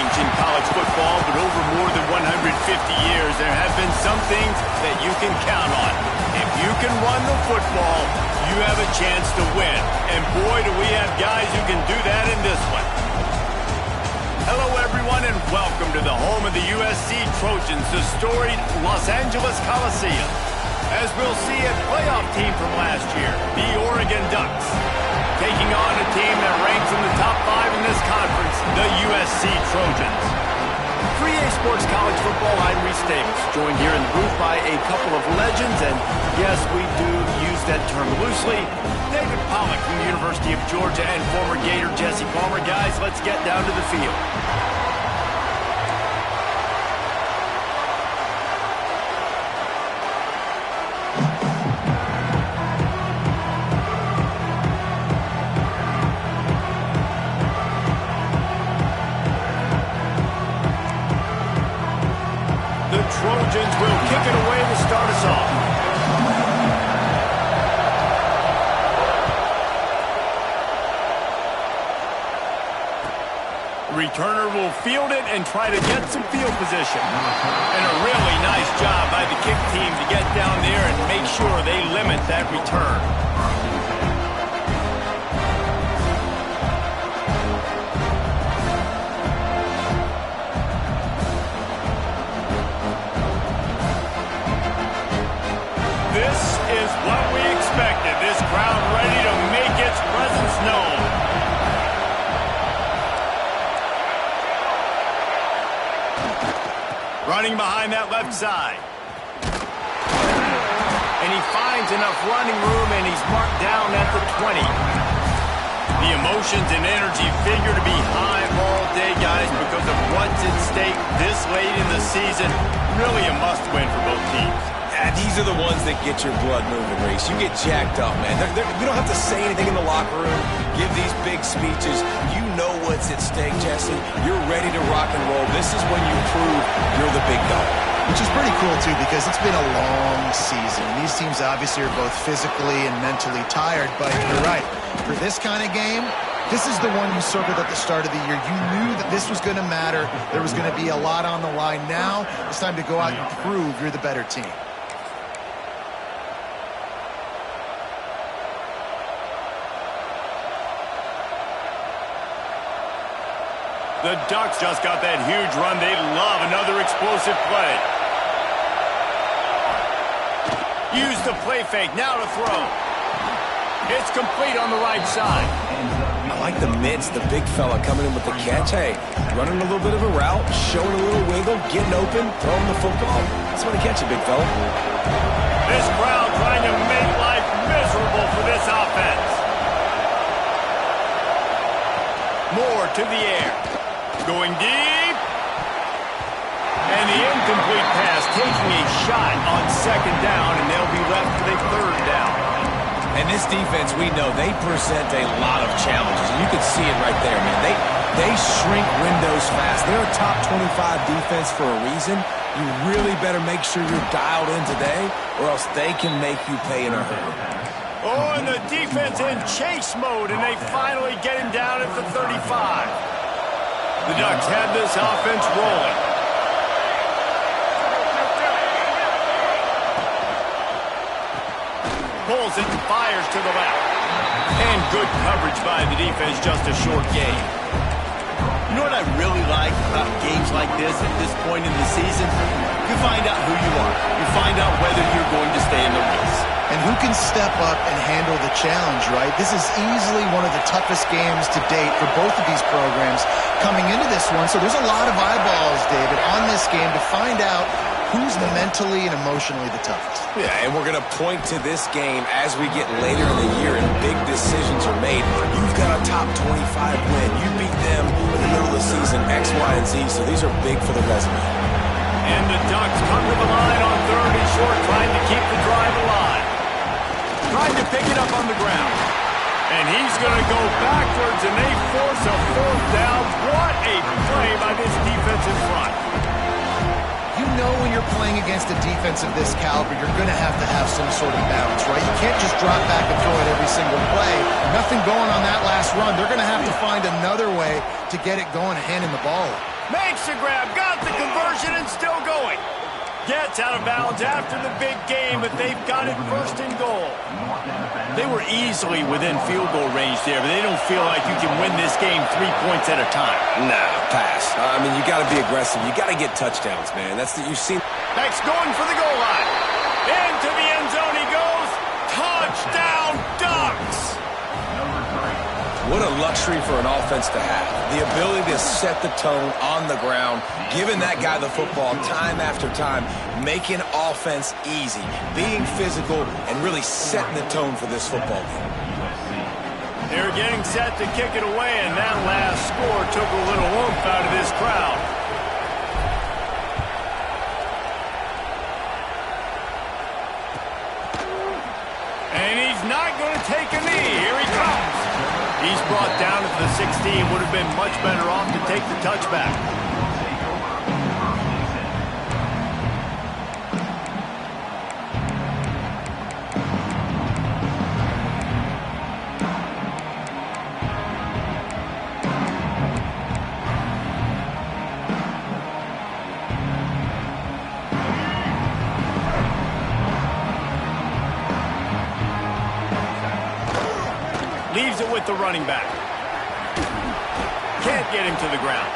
change in college football, but over more than 150 years, there have been some things that you can count on. If you can run the football, you have a chance to win. And boy, do we have guys who can do that in this one. Hello, everyone, and welcome to the home of the USC Trojans, the storied Los Angeles Coliseum. As we'll see, a playoff team from last year, the Oregon Ducks, taking on a team that ranks in the top 5 in this conference, the USC Trojans. For EA Sports College Football, I'm Reese Davis, joined here in the booth by a couple of legends, and yes, we do use that term loosely. David Pollack from the University of Georgia and former Gator Jesse Palmer. Guys, let's get down to the field. Trojans will kick it away to start us off. Returner will field it and try to get some field position. And a really nice job by the kick team to get down there and make sure they limit that return. This is what we expected. This crowd ready to make its presence known. Running behind that left side. And he finds enough running room, and he's marked down at the 20. The emotions and energy figure to be high all day, guys, because of what's at stake this late in the season. Really a must-win for both teams. Yeah, these are the ones that get your blood moving, Reese. You get jacked up, man. You don't have to say anything in the locker room, give these big speeches. You know what's at stake, Jesse. You're ready to rock and roll. This is when you prove you're the big dog. Which is pretty cool, too, because it's been a long season. These teams obviously are both physically and mentally tired, but you're right. For this kind of game, this is the one you circled at the start of the year. You knew that this was going to matter. There was going to be a lot on the line. Now it's time to go out and prove you're the better team. The Ducks just got that huge run. They love another explosive play. Use the play fake. Now to throw. It's complete on the right side. I like the mitts, the big fella coming in with the catch. Hey, running a little bit of a route, showing a little wiggle, getting open, throwing the football. That's when you catch it, big fella. This crowd trying to make life miserable for this offense. More to the air. Going deep. And the incomplete pass taking a shot on second down, and they'll be left with a third down. And this defense, we know, they present a lot of challenges. And you can see it right there, man. They shrink windows fast. They're a top 25 defense for a reason. You really better make sure you're dialed in today, or else they can make you pay in a hurry. Oh, and the defense in chase mode, and they finally get him down at the 35. The Ducks have this offense rolling. Pulls it and fires to the left. And good coverage by the defense, just a short gain. You know what I really like about games like this at this point in the season? You find out who you are. You find out whether you're going to stay in the race. And who can step up and handle the challenge, right? This is easily one of the toughest games to date for both of these programs coming into this one. So there's a lot of eyeballs, David, on this game to find out who's mentally and emotionally the toughest. Yeah, and we're going to point to this game as we get later in the year and big decisions are made. You've got a top 25 win. You beat them in the middle of the season, X, Y, and Z, so these are big for the resume. And the Ducks come to the line on third and short, trying to keep the drive alive. Trying to pick it up on the ground. And he's going to go backwards, and they force a fourth down. What a play by this defense in front. You know when you're playing against a defense of this caliber, you're going to have some sort of balance, right? You can't just drop back and throw it every single play. Nothing going on that last run. They're going to have to find another way to get it going and handing the ball. Makes the grab, got the conversion, and still going. Gets out of bounds after the big game, but they've got it first and goal. They were easily within field goal range there, but they don't feel like you can win this game 3 points at a time. Nah, pass. I mean, you got to be aggressive. You got to get touchdowns, man. That's you've seen. Next, going for the goal line. Into the end zone he goes. Touchdown, Ducks! What a luxury for an offense to have. The ability to set the tone on the ground, giving that guy the football time after time, making offense easy, being physical, and really setting the tone for this football game. They're getting set to kick it away, and that last score took a little oomph out of this crowd. And he's not going to take a knee. Here he comes. He's brought down at the 16. Would have been much better off to take the touchback. Leaves it with the running back. Can't get him to the ground.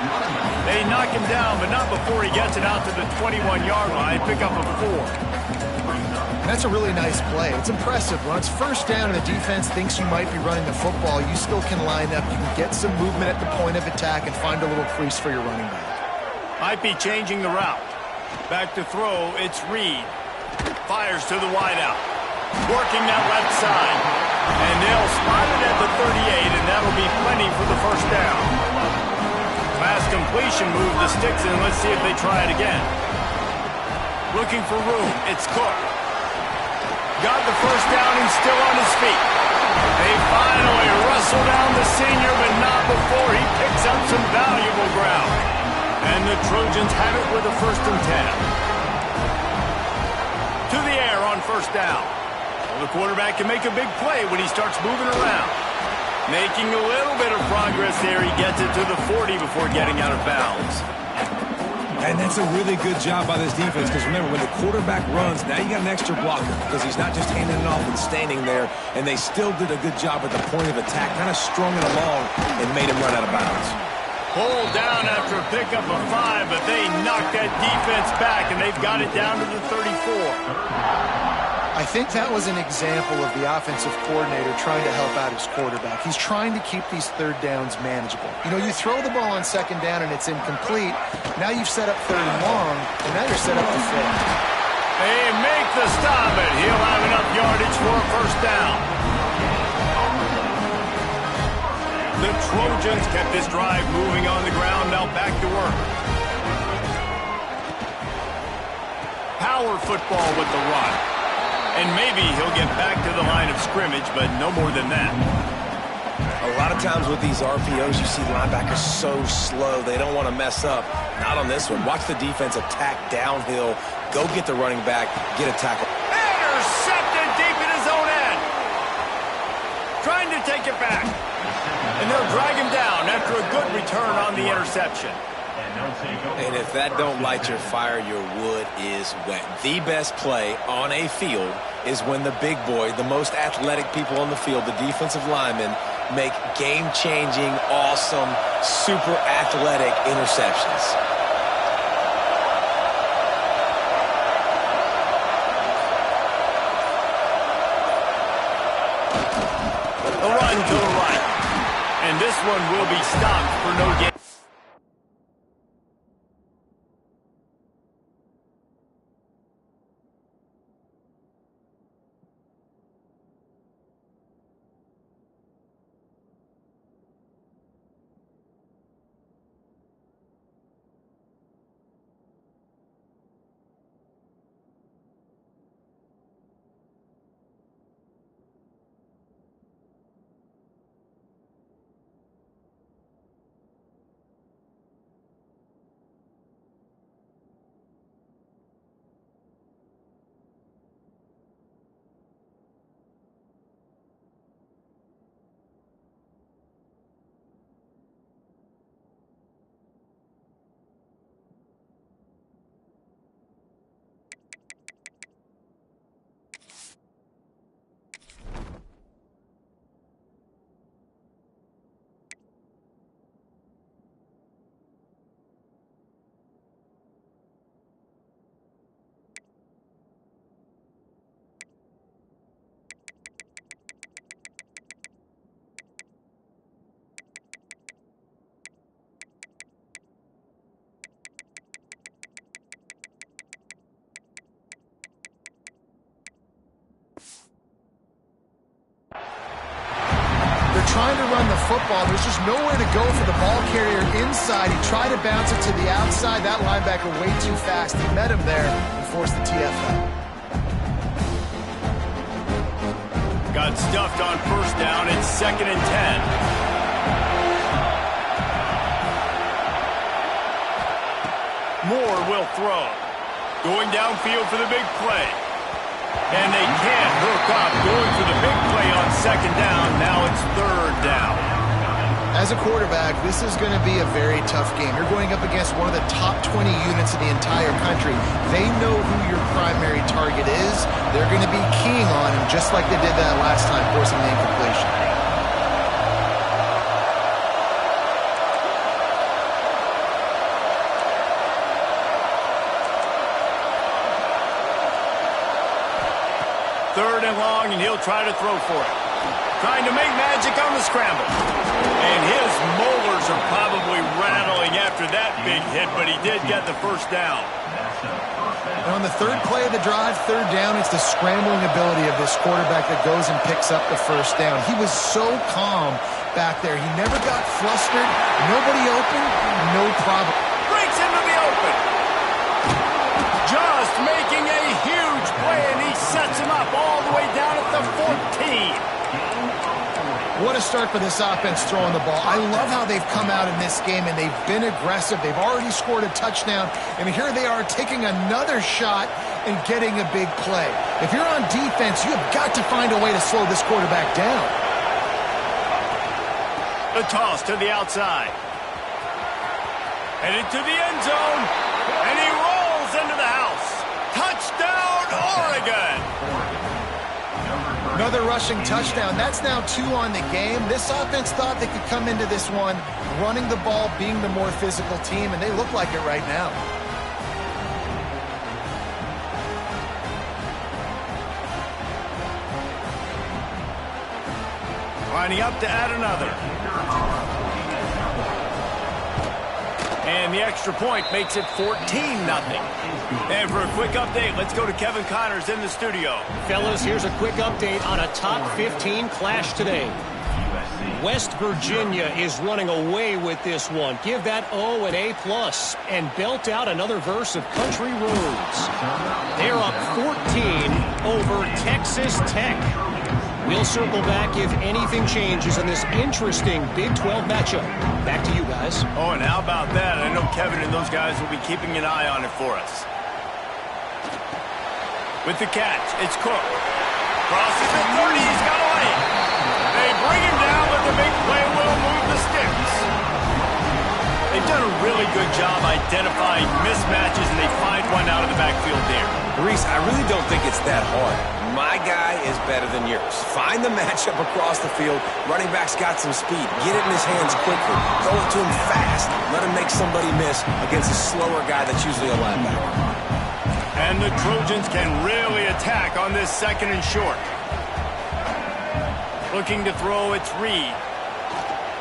They knock him down, but not before he gets it out to the 21-yard line. Pick up a 4. That's a really nice play. It's impressive. When it's first down and the defense thinks you might be running the football, you still can line up. You can get some movement at the point of attack and find a little crease for your running back. Might be changing the route. Back to throw, it's Reed. Fires to the wideout. Working that left side. And they'll spot it at the 38, and that'll be plenty for the first down. Pass completion move the sticks, and let's see if they try it again. Looking for room. It's Cook. Got the first down and still on his feet. They finally wrestle down the senior, but not before he picks up some valuable ground. And the Trojans have it with a 1st and 10. To the air on first down. The quarterback can make a big play when he starts moving around. Making a little bit of progress there. He gets it to the 40 before getting out of bounds. And that's a really good job by this defense because, remember, when the quarterback runs, now you got an extra blocker because he's not just handing it off and standing there, and they still did a good job at the point of attack, kind of strung it along and made him run out of bounds. Pulled down after a pickup of 5, but they knocked that defense back, and they've got it down to the 34. I think that was an example of the offensive coordinator trying to help out his quarterback. He's trying to keep these third downs manageable. You know, you throw the ball on second down and it's incomplete. Now you've set up third and long, and now you're set up to fail. They make the stop, and he'll have enough yardage for a first down. The Trojans kept this drive moving on the ground, now back to work. Power football with the run. And maybe he'll get back to the line of scrimmage, but no more than that. A lot of times with these RPOs, you see linebackers so slow, they don't want to mess up. Not on this one. Watch the defense attack downhill, go get the running back, get a tackle. Intercepted deep in his own end. Trying to take it back. And they'll drag him down after a good return on the interception. And if that don't light your fire, your wood is wet. The best play on a field is when the big boy, the most athletic people on the field, the defensive linemen, make game-changing, awesome, super athletic interceptions. A run to the right. And this one will be stopped for no gain. football. There's just nowhere to go for the ball carrier inside. He tried to bounce it to the outside. That linebacker way too fast. He met him there and forced the TFL. Got stuffed on first down. It's 2nd and 10. Moore will throw. Going downfield for the big play. And they can't hook up. Going for the big play on 2nd down. Now it's 3rd down. As a quarterback, this is going to be a very tough game. You're going up against one of the top 20 units in the entire country. They know who your primary target is. They're going to be keying on him just like they did that last time, forcing the incompletion. Third and long, and he'll try to throw for it. Trying to make magic on the scramble. And his molars are probably rattling after that big hit, but he did get the first down. And on the third play of the drive, 3rd down, it's the scrambling ability of this quarterback that goes and picks up the first down. He was so calm back there. He never got flustered. Nobody open, no problem. Breaks into the open. Just making a huge play, and he sets him up all the way down at the 14. What a start for this offense throwing the ball. I love how they've come out in this game, and they've been aggressive. They've already scored a touchdown, and here they are taking another shot and getting a big play. If you're on defense, you have got to find a way to slow this quarterback down. The toss to the outside. Headed to the end zone, and he rolls into the house. Touchdown, Oregon! Another rushing touchdown. That's now 2 on the game. This offense thought they could come into this one running the ball, being the more physical team, and they look like it right now. Lining up to add another. And the extra point makes it 14-0. And for a quick update, let's go to Kevin Connors in the studio. Fellas, here's a quick update on a top 15 clash today. West Virginia is running away with this one. Give that O an A+, and belt out another verse of Country Roads. They're up 14 over Texas Tech. We'll circle back if anything changes in this interesting Big 12 matchup. Back to you guys. Oh, and how about that? I know Kevin and those guys will be keeping an eye on it for us. With the catch, it's Cook. Crosses the 30, he's got away. They bring him down, but the big play will move the sticks. They've done a really good job identifying mismatches, and they find one out of the backfield there. Reese, I really don't think it's that hard. My guy is better than yours. Find the matchup across the field. Running back's got some speed. Get it in his hands quickly. Throw it to him fast. Let him make somebody miss against a slower guy that's usually a linebacker. And the Trojans can really attack on this 2nd and short. Looking to throw, it's Reed.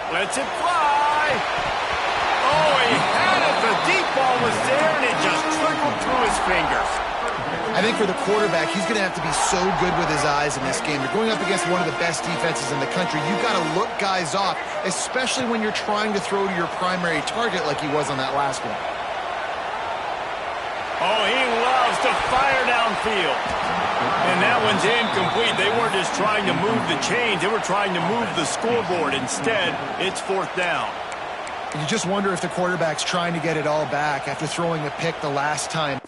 Lets it fly. Oh, he had it. The deep ball was there, and it just trickled through his fingers. I think for the quarterback, he's going to have to be so good with his eyes in this game. You're going up against one of the best defenses in the country. You've got to look guys off, especially when you're trying to throw to your primary target like he was on that last one. Oh, he loves to fire downfield. And that one's incomplete. They weren't just trying to move the chains. They were trying to move the scoreboard. Instead, it's 4th down. You just wonder if the quarterback's trying to get it all back after throwing a pick the last time.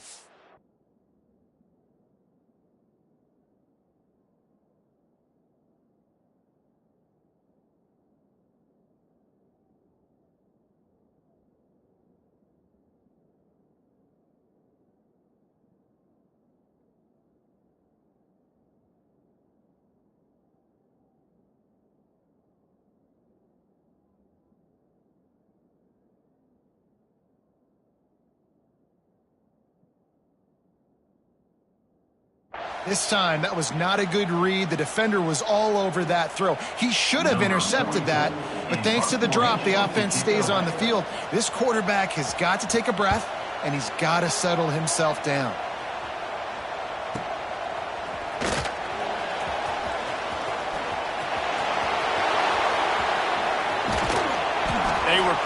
This time, that was not a good read. The defender was all over that throw. He should have intercepted that, but thanks to the drop, the offense stays on the field. This quarterback has got to take a breath, and he's got to settle himself down.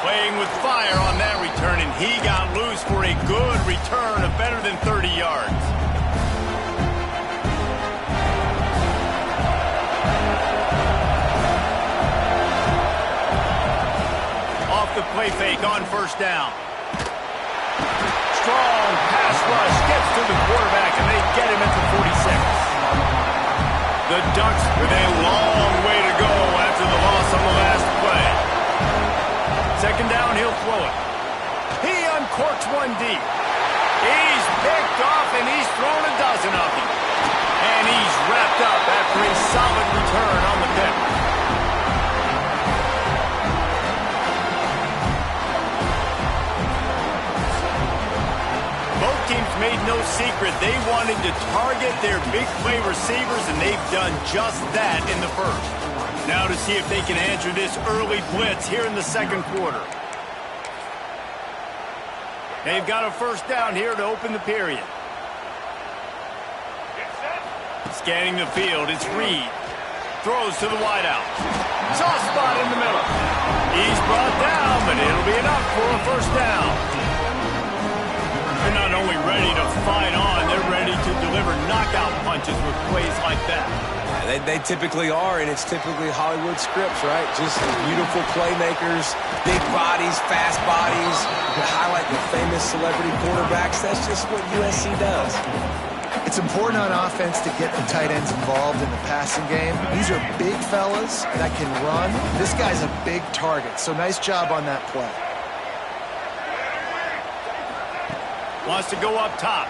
Playing with fire on that return, and he got loose for a good return of better than 30 yards. Off the play fake on first down. Strong pass rush gets to the quarterback, and they get him at the 46. The Ducks with a long way to go after the loss on the last play. Second down, he'll throw it. He uncorks one deep. He's picked off, and he's thrown a dozen of them. And he's wrapped up after a solid return on the pick. Both teams made no secret they wanted to target their big play receivers, and they've done just that in the first. Now to see if they can answer this early blitz here in the second quarter. They've got a first down here to open the period. Scanning the field, it's Reed. Throws to the wideout. Soft spot in the middle. He's brought down, but it'll be enough for a first down. They're not only ready to fight on, they're ready to deliver knockout punches with plays like that. They typically are, and it's typically Hollywood scripts, right? Just beautiful playmakers, big bodies, fast bodies. You highlight the famous celebrity quarterbacks. That's just what USC does. It's important on offense to get the tight ends involved in the passing game. These are big fellas that can run. This guy's a big target, so nice job on that play. Wants to go up top.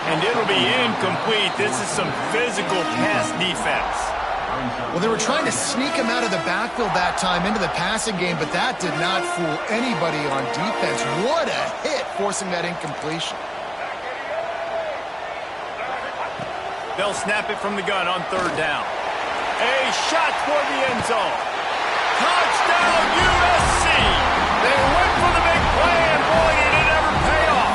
And it'll be incomplete. This is some physical pass defense. Well, they were trying to sneak him out of the backfield that time into the passing game, but that did not fool anybody on defense. What a hit, forcing that incompletion. They'll snap it from the gun on third down. A shot toward the end zone. Touchdown, USC! They went for the big play, and boy, did it ever pay off.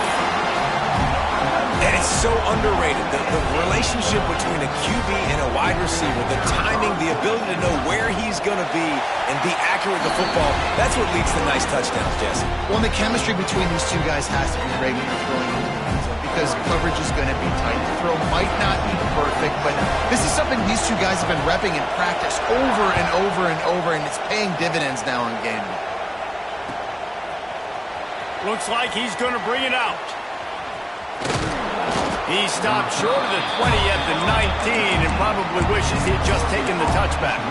And it's so underrated. The relationship between a QB and a wide receiver, the timing, the ability to know where he's going to be and be accurate with the football, that's what leads to nice touchdowns, Jesse. Well, and the chemistry between these two guys has to be great when they're throwing into the end zone because coverage is going to be tight. The throw might not be perfect, but this is something these two guys have been repping in practice over and over and over, and it's paying dividends now in game day. Looks like he's going to bring it out. He stopped short of the 20 at the 19 and probably wishes he had just taken the touchback.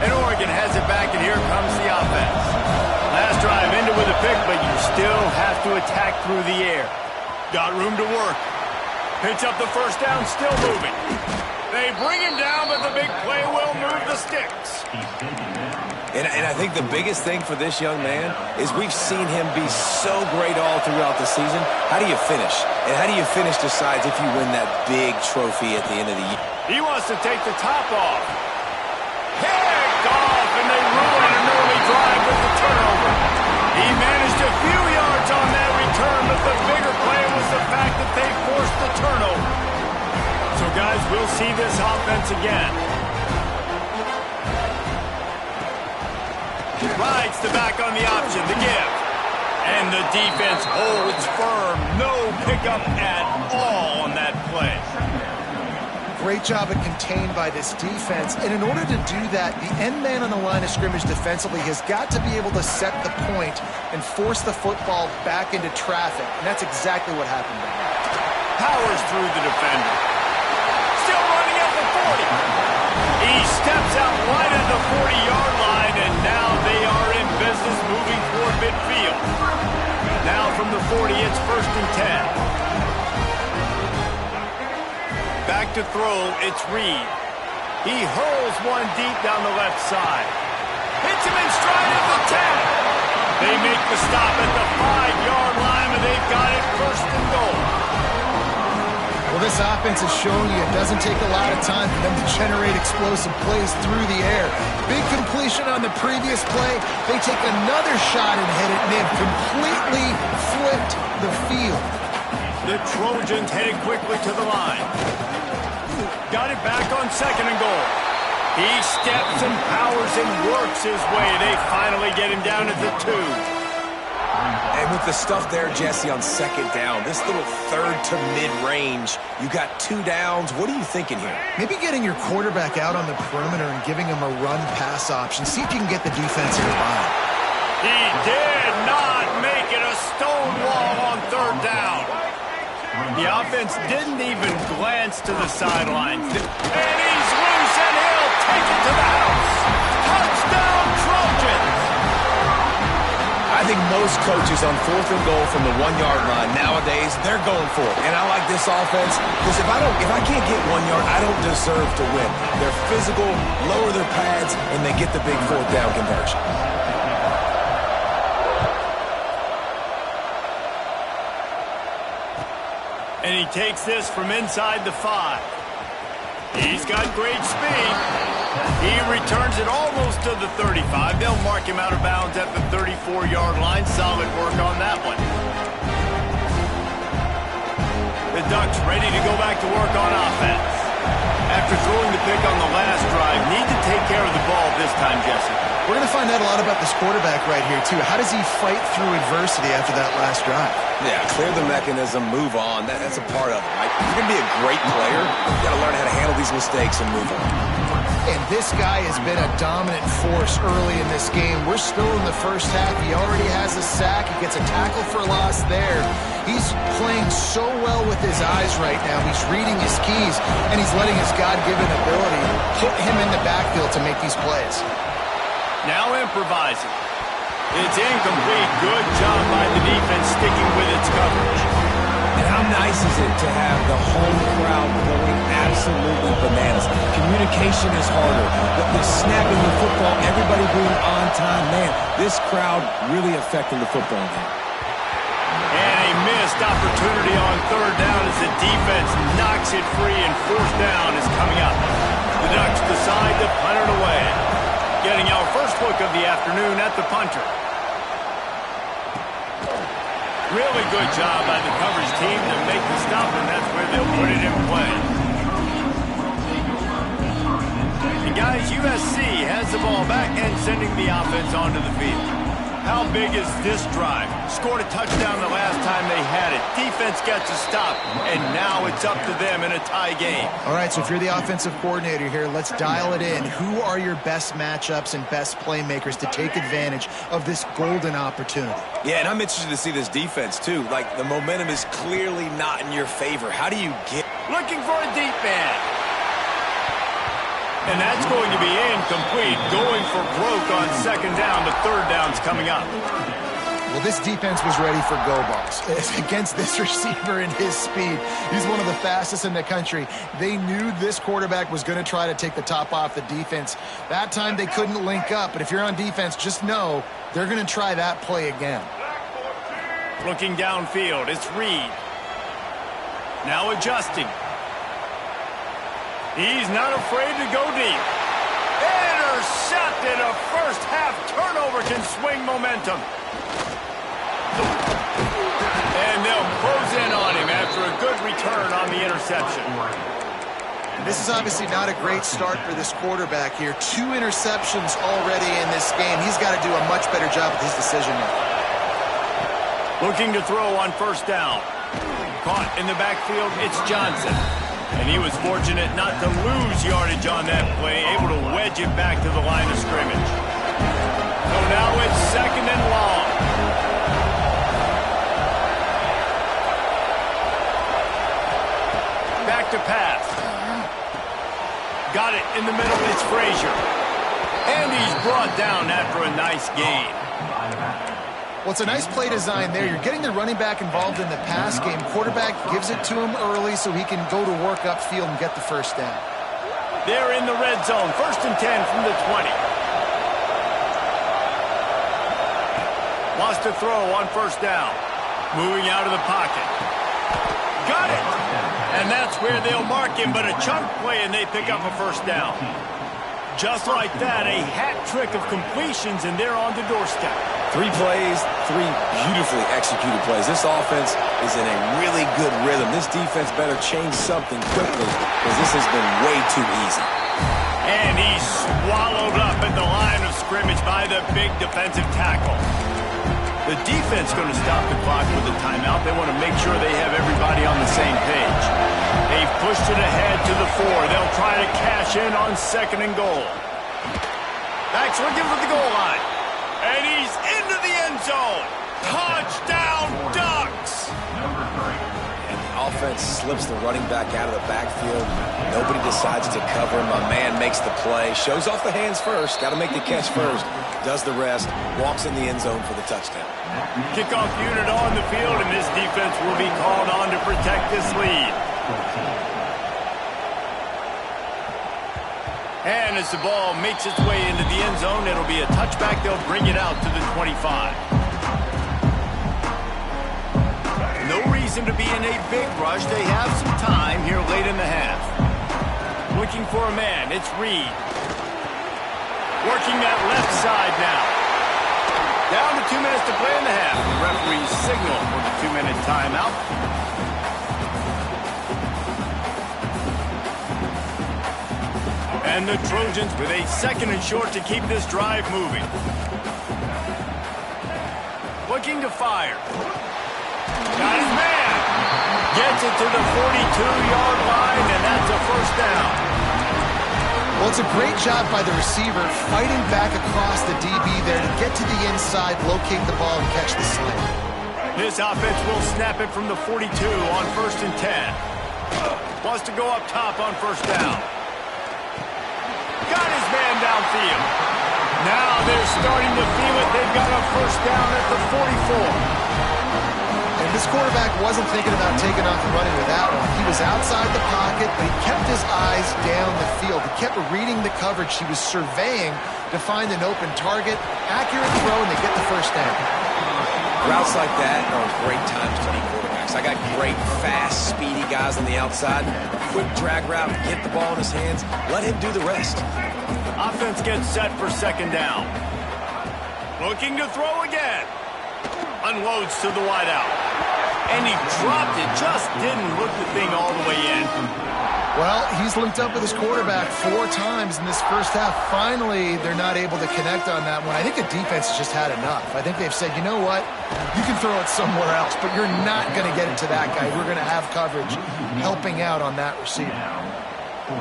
And Oregon has it back, and here comes the offense. Last drive ended with a pick, but you still have to attack through the air. Got room to work. Pitch up the first down, still moving. They bring him down, but the big play will move the sticks. And I think the biggest thing for this young man is we've seen him be so great all throughout the season. How do you finish? And how do you finish decides if you win that big trophy at the end of the year. He wants to take the top off. Picked off, and they ruin an early drive with the turnover. He managed a few yards on that return, but the bigger play was the fact that they forced the turnover. So, guys, we'll see this offense again. Rides the back on the option, the give. And the defense holds firm. No pickup at all on that play. Great job of contained by this defense. And in order to do that, the end man on the line of scrimmage defensively has got to be able to set the point and force the football back into traffic. And that's exactly what happened there. Powers through the defender. Still running at the 40. He steps out wide at the 40-yard line, and now they are in business moving toward midfield. Now from the 40, it's 1st and 10. Back to throw, it's Reed. He hurls one deep down the left side. Hits him in stride at the 10. They make the stop at the 5-yard line, and they've got it 1st and goal. Well, this offense is showing you it doesn't take a lot of time for them to generate explosive plays through the air. Big completion on the previous play. They take another shot and hit it, and they've completely flipped the field. The Trojans headed quickly to the line. Got it back on 2nd and goal. He steps and powers and works his way. They finally get him down at the 2. And with the stuff there, Jesse, on 2nd down, this little 3rd to mid-range, you got 2 downs. What are you thinking here? Maybe getting your quarterback out on the perimeter and giving him a run-pass option. See if you can get the defense in the line. He did not make it a stone wall on 3rd down. The offense didn't even glance to the sidelines. And he's loose, and he'll take it to the house. Touchdown, Trojans! I think most coaches on 4th and goal from the 1-yard line nowadays, they're going for it. And I like this offense because if I can't get 1 yard, I don't deserve to win. They're physical, lower their pads, and they get the big 4th down conversion. And he takes this from inside the 5. He's got great speed. He returns it almost to the 35. They'll mark him out of bounds at the 34-yard line. Solid work on that one. The Ducks ready to go back to work on offense. After throwing the pick on the last drive, need to take care of the ball this time, Jesse. We're going to find out a lot about this quarterback right here, too. How does he fight through adversity after that last drive? Yeah, clear the mechanism, move on. That's a part of it, right? You're going to be a great player. You've got to learn how to handle these mistakes and move on. And this guy has been a dominant force early in this game. We're still in the first half. He already has a sack. He gets a tackle for loss there. He's playing so well with his eyes right now. He's reading his keys, and he's letting his God-given ability put him in the backfield to make these plays. Now improvising. It's incomplete. Good job by the defense sticking with its coverage. And how nice is it to have the home crowd going absolutely bananas? Communication is harder. The snapping the football, everybody being on time. Man, this crowd really affecting the football game. And a missed opportunity on 3rd down as the defense knocks it free, and 4th down is coming up. The Ducks decide to punt it away. Getting our first look of the afternoon at the punter. Really good job by the coverage team to make the stop, and that's where they'll put it in play. And guys, USC has the ball back and sending the offense onto the field. How big is this drive? Scored a touchdown the last time they had it. Defense gets a stop, and now it's up to them in a tie game. All right, so if you're the offensive coordinator here, let's dial it in. Who are your best matchups and best playmakers to take advantage of this golden opportunity? Yeah, and I'm interested to see this defense, too. Like, the momentum is clearly not in your favor. How do you get... Looking for a deep man. And that's going to be incomplete. Going for broke on 2nd down. The 3rd down's coming up. Well, this defense was ready for go balls against this receiver and his speed. He's one of the fastest in the country. They knew this quarterback was going to try to take the top off the defense. That time they couldn't link up, but if you're on defense, just know they're going to try that play again. Looking downfield, it's Reed. Now adjusting. He's not afraid to go deep. Intercepted. A first half turnover can swing momentum. And they'll close in on him after a good return on the interception. This is obviously not a great start for this quarterback here. 2 interceptions already in this game. He's got to do a much better job with his decision making. Looking to throw on 1st down. Caught in the backfield, it's Johnson. And he was fortunate not to lose yardage on that play, able to wedge it back to the line of scrimmage. So now it's 2nd and long. Back to pass. Got it in the middle, it's Frazier. And he's brought down after a nice gain. Well, it's a nice play design there. You're getting the running back involved in the pass game. Quarterback gives it to him early so he can go to work upfield and get the 1st down. They're in the red zone. 1st and 10 from the 20. Wants to throw on 1st down. Moving out of the pocket. Got it! And that's where they'll mark him, but a chunk play and they pick up a 1st down. Just like that, a hat trick of completions, and they're on the doorstep. 3 plays, 3 beautifully executed plays. This offense is in a really good rhythm. This defense better change something quickly because this has been way too easy. And he's swallowed up at the line of scrimmage by the big defensive tackle. The defense going to stop the clock with a timeout. They want to make sure they have everybody on the same page. They've pushed it ahead to the 4. They'll try to cash in on 2nd and goal. Back's looking for the goal line. And he's into the end zone. Touchdown, Ducks! And the offense slips the running back out of the backfield. Nobody decides to cover him. My man makes the play. Shows off the hands first. Got to make the catch first. Does the rest. Walks in the end zone for the touchdown. Kickoff unit on the field, and this defense will be called on to protect this lead. And as the ball makes its way into the end zone, it'll be a touchback. They'll bring it out to the 25. No reason to be in a big rush. They have some time here late in the half. Looking for a man. It's Reed. Working that left side now. Down to 2 minutes to play in the half. The referee's signal for the 2-minute timeout. And the Trojans with a 2nd and short to keep this drive moving. Looking to fire. Got his man. Gets it to the 42-yard line, and that's a first down. Well, it's a great job by the receiver fighting back across the DB there to get to the inside, locate the ball, and catch the slant. This offense will snap it from the 42 on 1st and 10. Wants to go up top on 1st down. Got his man downfield. Now they're starting to feel it. They've got a first down at the 44. And this quarterback wasn't thinking about taking off and running with that one. He was outside the pocket, but he kept his eyes down the field. He kept reading the coverage. He was surveying to find an open target. Accurate throw, and they get the first down. Routes like that are great times to be quarterbacks. I got great, fast, speedy guys on the outside. Quick drag route, get the ball in his hands. Let him do the rest. Offense gets set for 2nd down. Looking to throw again. Unloads to the wideout. And he dropped it. Just didn't hook the thing all the way in. Well, he's linked up with his quarterback 4 times in this first half. Finally, they're not able to connect on that one. I think the defense has just had enough. I think they've said, you know what? You can throw it somewhere else, but you're not going to get it to that guy. We're going to have coverage helping out on that receiver.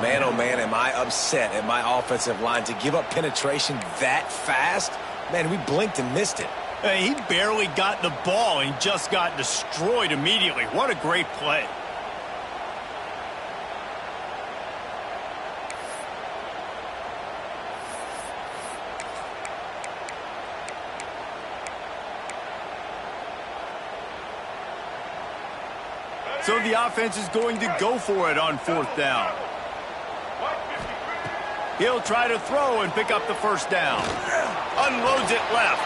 Man, oh man, am I upset at my offensive line to give up penetration that fast? Man, we blinked and missed it. He barely got the ball and just got destroyed immediately. What a great play. So the offense is going to go for it on 4th down. He'll try to throw and pick up the first down. Unloads it left.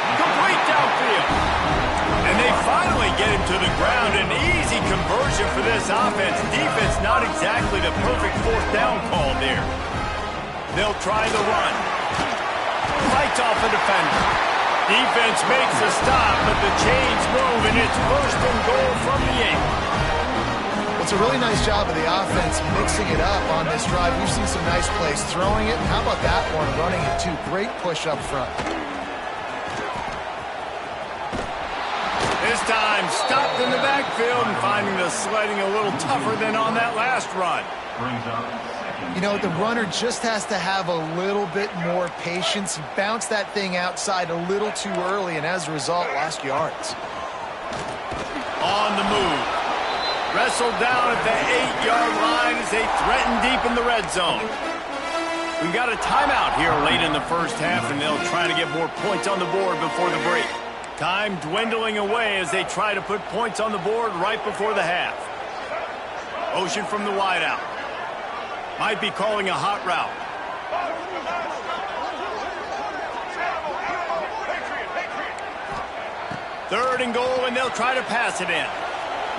Complete downfield. And they finally get him to the ground. An easy conversion for this offense. Defense not exactly the perfect 4th down call there. They'll try the run. Fights off a defender. Defense makes a stop, but the chains move, and it's 1st and goal from the 8. It's a really nice job of the offense mixing it up on this drive. We've seen some nice plays throwing it. How about that one, running it too? Great push up front. This time, stopped in the backfield and finding the sledding a little tougher than on that last run. You know, the runner just has to have a little bit more patience. He bounced that thing outside a little too early, and as a result, lost yards. On the move. Wrestled down at the 8-yard line as they threaten deep in the red zone. We've got a timeout here late in the first half, and they'll try to get more points on the board before the break. Time dwindling away as they try to put points on the board right before the half. Motion from the wideout. Might be calling a hot route. 3rd and goal, and they'll try to pass it in.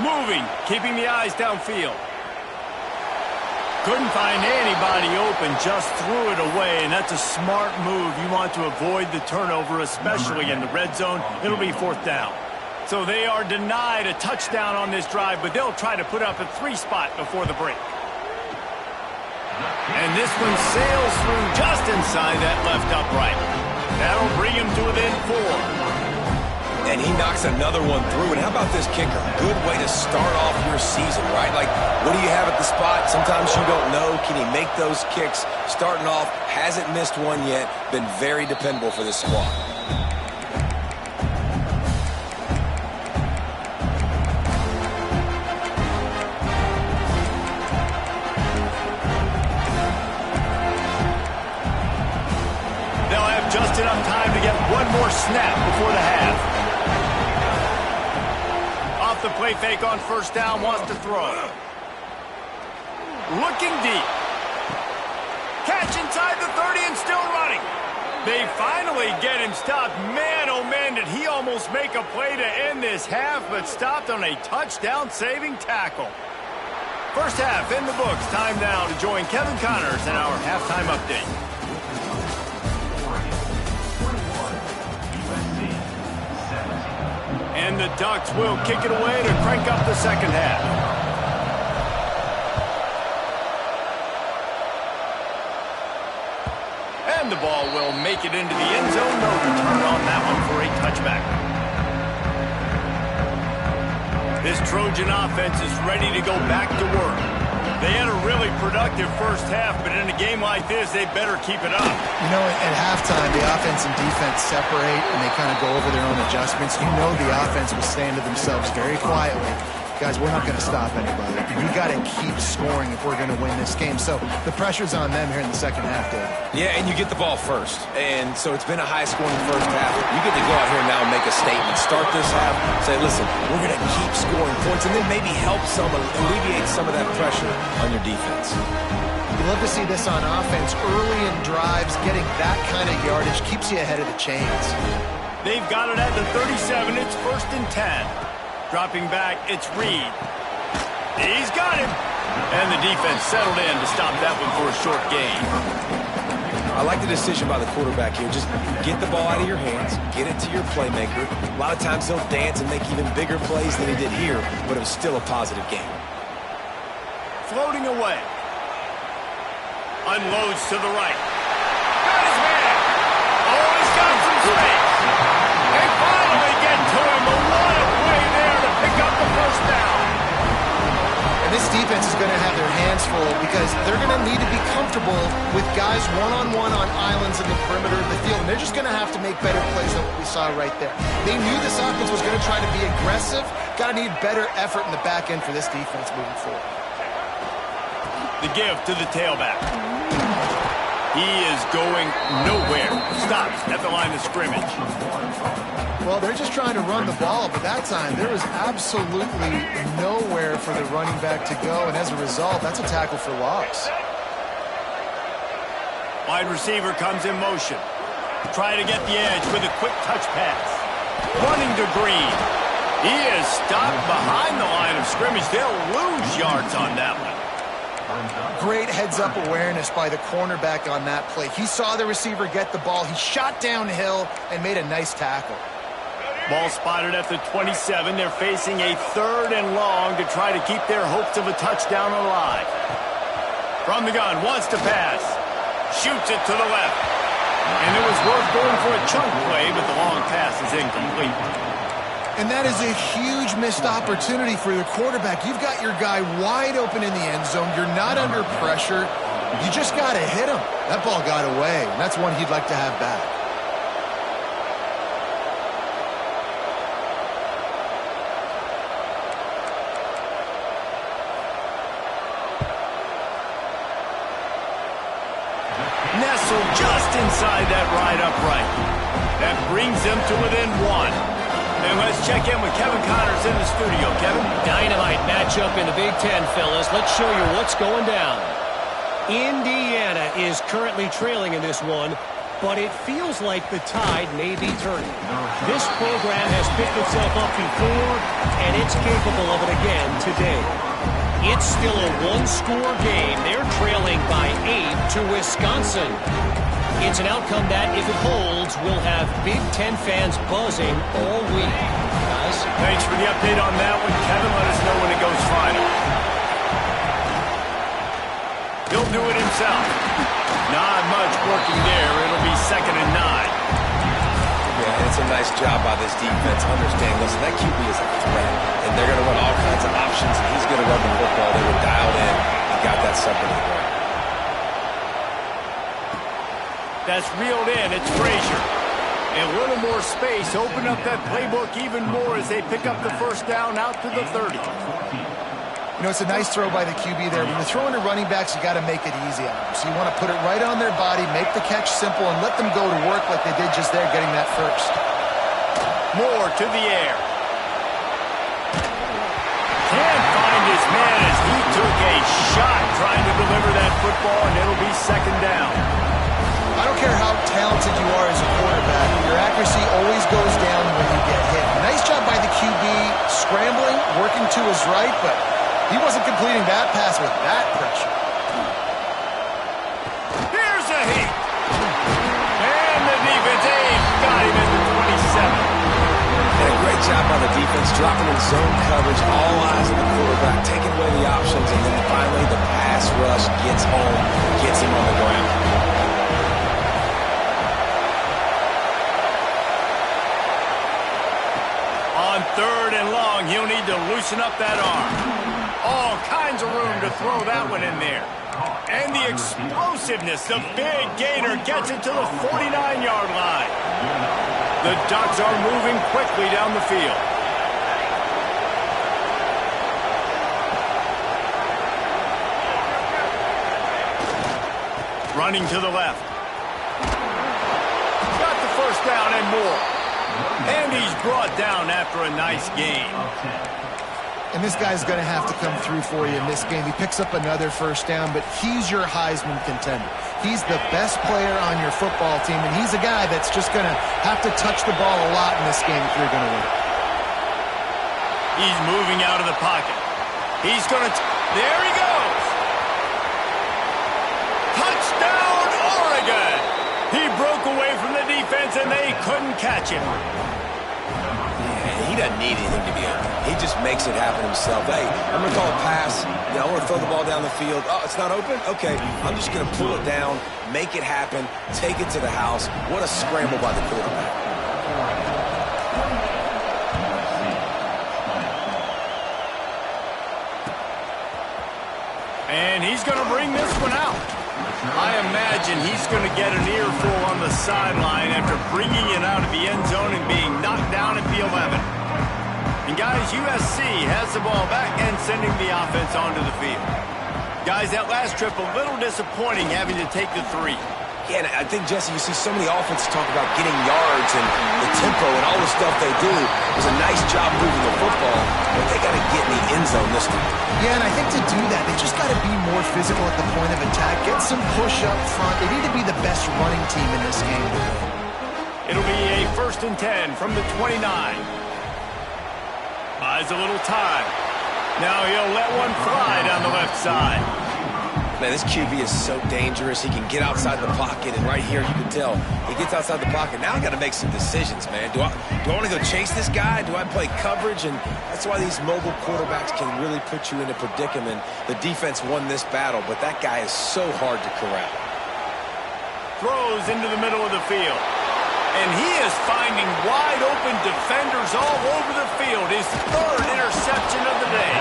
Moving, keeping the eyes downfield. Couldn't find anybody open, just threw it away, and that's a smart move. You want to avoid the turnover, especially in the red zone. It'll be 4th down. So they are denied a touchdown on this drive, but they'll try to put up a 3 spot before the break. And this one sails through just inside that left upright. That'll bring him to within 4. And he knocks another one through. And how about this kicker? Good way to start off your season, right? Like, what do you have at the spot? Sometimes you don't know. Can he make those kicks? Starting off, hasn't missed one yet. Been very dependable for this squad. They'll have just enough time to get one more snap before the half. The play fake on 1st down, wants to throw. Looking deep. Catch inside the 30 and still running. They finally get him stopped. Man, oh man, did he almost make a play to end this half, but stopped on a touchdown-saving tackle. First half in the books. Time now to join Kevin Connors in our halftime update. And the Ducks will kick it away to crank up the second half. And the ball will make it into the end zone. No return on that one for a touchback. This Trojan offense is ready to go back to work. They had a really productive first half, but in a game like this, they better keep it up. You know, at halftime, the offense and defense separate, and they kind of go over their own adjustments. You know the offense was saying to themselves very quietly, guys, we're not going to stop anybody. We got to keep scoring if we're going to win this game. So the pressure's on them here in the second half, Dave. Yeah, and you get the ball first. And so it's been a high-scoring first half. You get to go out here now and make a statement. Start this half, say, listen, we're going to keep scoring points, and then maybe help alleviate some of that pressure on your defense. You love to see this on offense. Early in drives, getting that kind of yardage keeps you ahead of the chains. They've got it at the 37. It's 1st and 10. Dropping back, it's Reed. He's got him. And the defense settled in to stop that one for a short gain. I like the decision by the quarterback here. Just get the ball out of your hands, get it to your playmaker. A lot of times he'll dance and make even bigger plays than he did here, but it was still a positive game. Floating away. Unloads to the right. Got his man. Oh, he's got some space. They finally get to him. What a play there to pick up the 1st down. And this defense is going to have their hands full because they're going to need to be comfortable with guys one-on-one on islands in the perimeter of the field. And they're just going to have to make better plays than what we saw right there. They knew this offense was going to try to be aggressive. Got to need better effort in the back end for this defense moving forward. The give to the tailback. He is going nowhere. Stops at the line of scrimmage. Well, they're just trying to run the ball, but that time there was absolutely nowhere for the running back to go, and as a result, that's a tackle for loss. Wide receiver comes in motion. Try to get the edge with a quick touch pass. Running to Green. He is stopped behind the line of scrimmage. They'll lose yards on that one. Great heads-up awareness by the cornerback on that play. He saw the receiver get the ball. He shot downhill and made a nice tackle. Ball spotted at the 27. They're facing a 3rd and long to try to keep their hopes of a touchdown alive. From the gun, wants to pass. Shoots it to the left. And it was worth going for a chunk play, but the long pass is incomplete. And that is a huge missed opportunity for the quarterback. You've got your guy wide open in the end zone. You're not under pressure. You just got to hit him. That ball got away, and that's one he'd like to have back. Nestled just inside that right upright. That brings them to within 1. And let's check in with Kevin Connors in the studio. Kevin? Dynamite matchup in the Big Ten, fellas. Let's show you what's going down. Indiana is currently trailing in this one, but it feels like the tide may be turning. This program has picked itself up before, and it's capable of it again today. It's still a one-score game. They're trailing by 8 to Wisconsin. It's an outcome that, if it holds, will have Big Ten fans buzzing all week. Guys? Thanks for the update on that one, Kevin. Let us know when it goes final. He'll do it himself. Not much working there. It'll be 2nd and 9. Yeah, it's a nice job by this defense. Understand, listen, that QB is a threat, and they're going to run all kinds of options, and he's going to run the football. They were dialed in and got that sucker to the ground. That's reeled in. It's Frazier. And a little more space. Open up that playbook even more as they pick up the first down out to the 30. You know, it's a nice throw by the QB there. When you're throwing to running backs, you got to make it easy on them. So you want to put it right on their body, make the catch simple, and let them go to work like they did just there, getting that first. Moore to the air. Can't find his man as he took a shot trying to deliver that football, and it'll be 2nd down. I don't care how talented you are as a quarterback, your accuracy always goes down when you get hit. Nice job by the QB, scrambling, working to his right, but he wasn't completing that pass with that pressure. Here's a hit. And the defense got him at the 27. And a great job by the defense, dropping in zone coverage, all eyes on the quarterback, taking away the options, and then finally the pass rush gets home, gets him on the ground. On 3rd and long, he'll need to loosen up that arm. All kinds of room to throw that one in there. And the explosiveness, the big gainer gets it to the 49-yard line. The Ducks are moving quickly down the field. Running to the left. Got the first down and more. And he's brought down after a nice game. And this guy's going to have to come through for you in this game. He picks up another first down, but he's your Heisman contender. He's the best player on your football team, and he's a guy that's just going to have to touch the ball a lot in this game if you're going to win. He's moving out of the pocket. He's going to... There he goes! Touchdown, Oregon! He broke away from the defense, and they couldn't catch him. He doesn't need anything to be open. He just makes it happen himself. Hey, I'm going to call a pass. You know, I want to throw the ball down the field. Oh, it's not open? Okay. I'm just going to pull it down, make it happen, take it to the house. What a scramble by the quarterback. And he's going to bring this one out. I imagine he's going to get an earful on the sideline after bringing it out of the end zone and being knocked down at the 11. And guys, USC has the ball back and sending the offense onto the field. Guys, that last trip a little disappointing having to take the 3. Yeah, and I think, Jesse, you see so many offenses talk about getting yards and the tempo and all the stuff they do. It was a nice job moving the football, but they got to get in the end zone this time. Yeah, and I think to do that, they just got to be more physical at the point of attack, get some push up front. They need to be the best running team in this game. It'll be a 1st and 10 from the 29. Buys a little time. Now he'll let one fly down the left side. Man, this QB is so dangerous. He can get outside the pocket, and right here you can tell he gets outside the pocket. Now I got to make some decisions, man. Do I want to go chase this guy? Do I play coverage? And that's why these mobile quarterbacks can really put you in a predicament. The defense won this battle, but that guy is so hard to corral. Throws into the middle of the field. And he is finding wide open defenders all over the field. His 3rd interception of the day.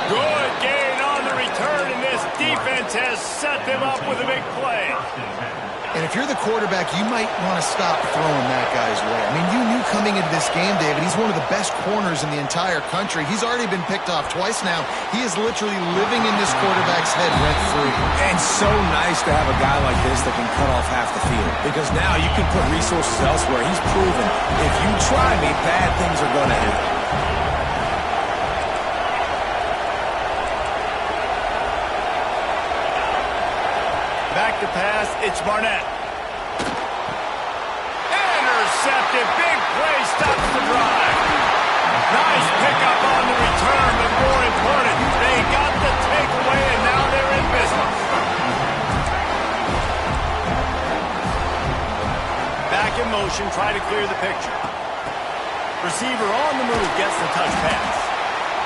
Good gain on the return, and this defense has set them up with a big play. And if you're the quarterback, you might want to stop throwing that guy's way. I mean, you knew coming into this game, David, he's one of the best corners in the entire country. He's already been picked off twice now. He is literally living in this quarterback's head rent-free. And so nice to have a guy like this that can cut off half the field. Because now you can put resources elsewhere. He's proven, if you try me, bad things are going to happen. Back to pass, it's Barnett. Intercepted, big play, stops the drive. Nice pickup on the return, but more important, they got the motion, try to clear the picture. Receiver on the move gets the touch pass.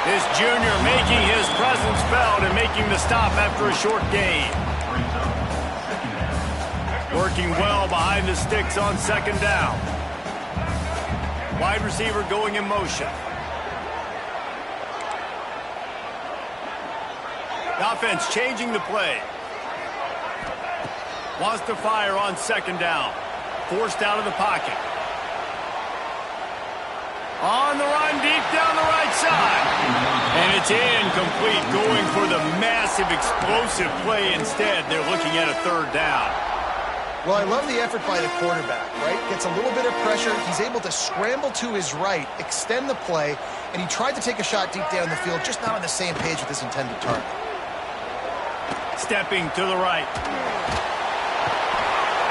This junior making his presence felt and making the stop after a short gain. Working well behind the sticks on second down. Wide receiver going in motion. The offense changing the play. Wants to fire on second down. Forced out of the pocket. On the run, deep down the right side. And it's incomplete, going for the massive, explosive play instead. They're looking at a third down. Well, I love the effort by the quarterback, right? Gets a little bit of pressure. He's able to scramble to his right, extend the play, and he tried to take a shot deep down the field, just not on the same page with his intended target. Stepping to the right.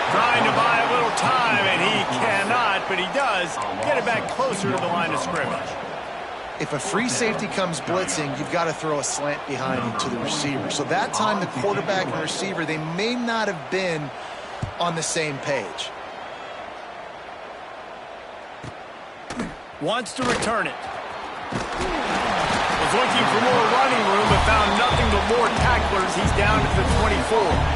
Trying to buy a little time, and he cannot, but he does get it back closer to the line of scrimmage. If a free safety comes blitzing, you've got to throw a slant behind him to the receiver. So that time, the quarterback and receiver, they may not have been on the same page. Wants to return it. Was looking for more running room, but found nothing but more tacklers. He's down at the 24.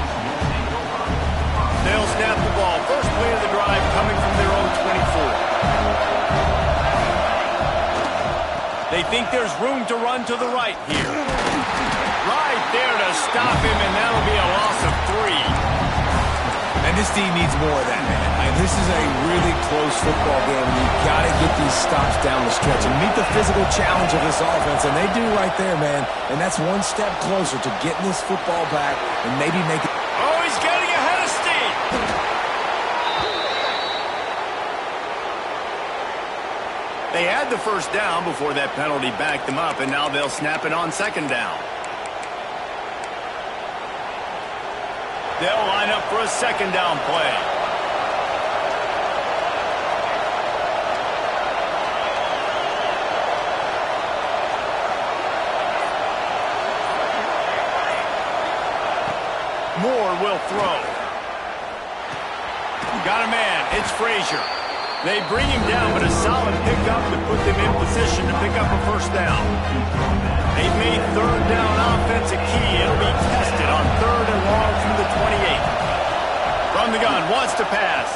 They'll snap the ball. First play of the drive coming from their own 24. They think there's room to run to the right here. Right there to stop him, and that'll be a loss of 3. And this team needs more of that, man. This is a really close football game. You've got to get these stops down the stretch and meet the physical challenge of this offense, and they do right there, man. And that's one step closer to getting this football back and maybe make it. Oh, he's getting ahead of steam. They had the first down before that penalty backed them up, and now they'll snap it on second down. They'll line up for a second down play. Moore will throw. Got a man. It's Frazier. They bring him down, but a solid pickup to put them in position to pick up a first down. They've made third down offense a key. It'll be tested on third and long from the 28. From the gun, wants to pass.